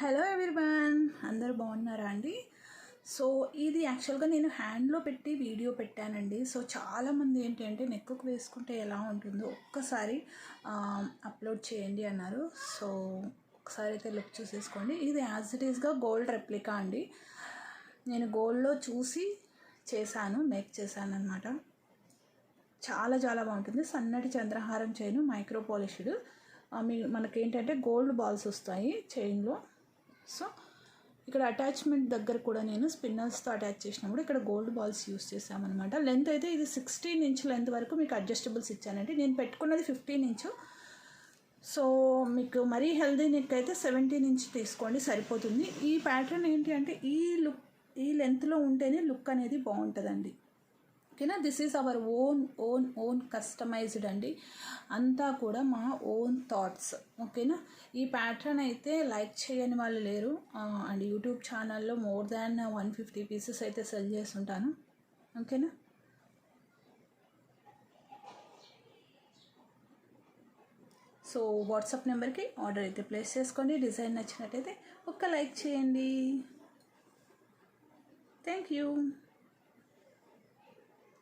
Hello everyone, అందరూ బాగున్నారా అండి? సో ఇది యాక్చువల్గా నేను హ్యాండ్లో పెట్టి వీడియో పెట్టానండి. సో చాలామంది ఏంటంటే నెక్కుకు వేసుకుంటే ఎలా ఉంటుందో ఒక్కసారి అప్లోడ్ చేయండి అన్నారు. సో ఒకసారి అయితే లుక్ చూసేసుకోండి. ఇది యాజ్ ఇట్ ఈస్గా గోల్డ్ రెప్లికా అండి. నేను గోల్డ్లో చూసి మేక్ చేశాను అనమాట. చాలా చాలా బాగుంటుంది. సన్నటి చంద్రహారం చైన్, మైక్రో పాలిష్డ్. మనకేంటంటే గోల్డ్ బాల్స్ వస్తాయి చైన్లో. సో ఇక్కడ అటాచ్మెంట్ దగ్గర కూడా నేను స్పిన్నర్స్తో అటాచ్ చేసినప్పుడు ఇక్కడ గోల్డ్ బాల్స్ యూస్ చేసామన్నమాట. లెంత్ అయితే ఇది 16 ఇంచ్ లెంత్ వరకు మీకు అడ్జస్టబుల్స్ ఇచ్చానండి. నేను పెట్టుకున్నది 15 ఇంచు. సో మీకు మరీ హెల్దీ నెక్ అయితే 17 ఇంచ్ తీసుకోండి, సరిపోతుంది. ఈ ప్యాటర్న్ ఏంటి అంటే ఈ లెంత్లో ఉంటేనే లుక్ అనేది బాగుంటుందండి. ఓకేనా? This is our own customized అండి. అంతా కూడా మా ఓన్ థాట్స్. ఓకేనా? ఈ ప్యాటర్న్ అయితే లైక్ చేయని వాళ్ళు లేరు. అండ్ యూట్యూబ్ ఛానల్లో మోర్ దాన్ 150 పీసెస్ అయితే సెల్ చేస్తుంటాను. ఓకేనా? సో వాట్సాప్ నెంబర్కి ఆర్డర్ అయితే ప్లేస్ చేసుకోండి. డిజైన్ నచ్చినట్టయితే ఒక్క లైక్ చేయండి. Thank you.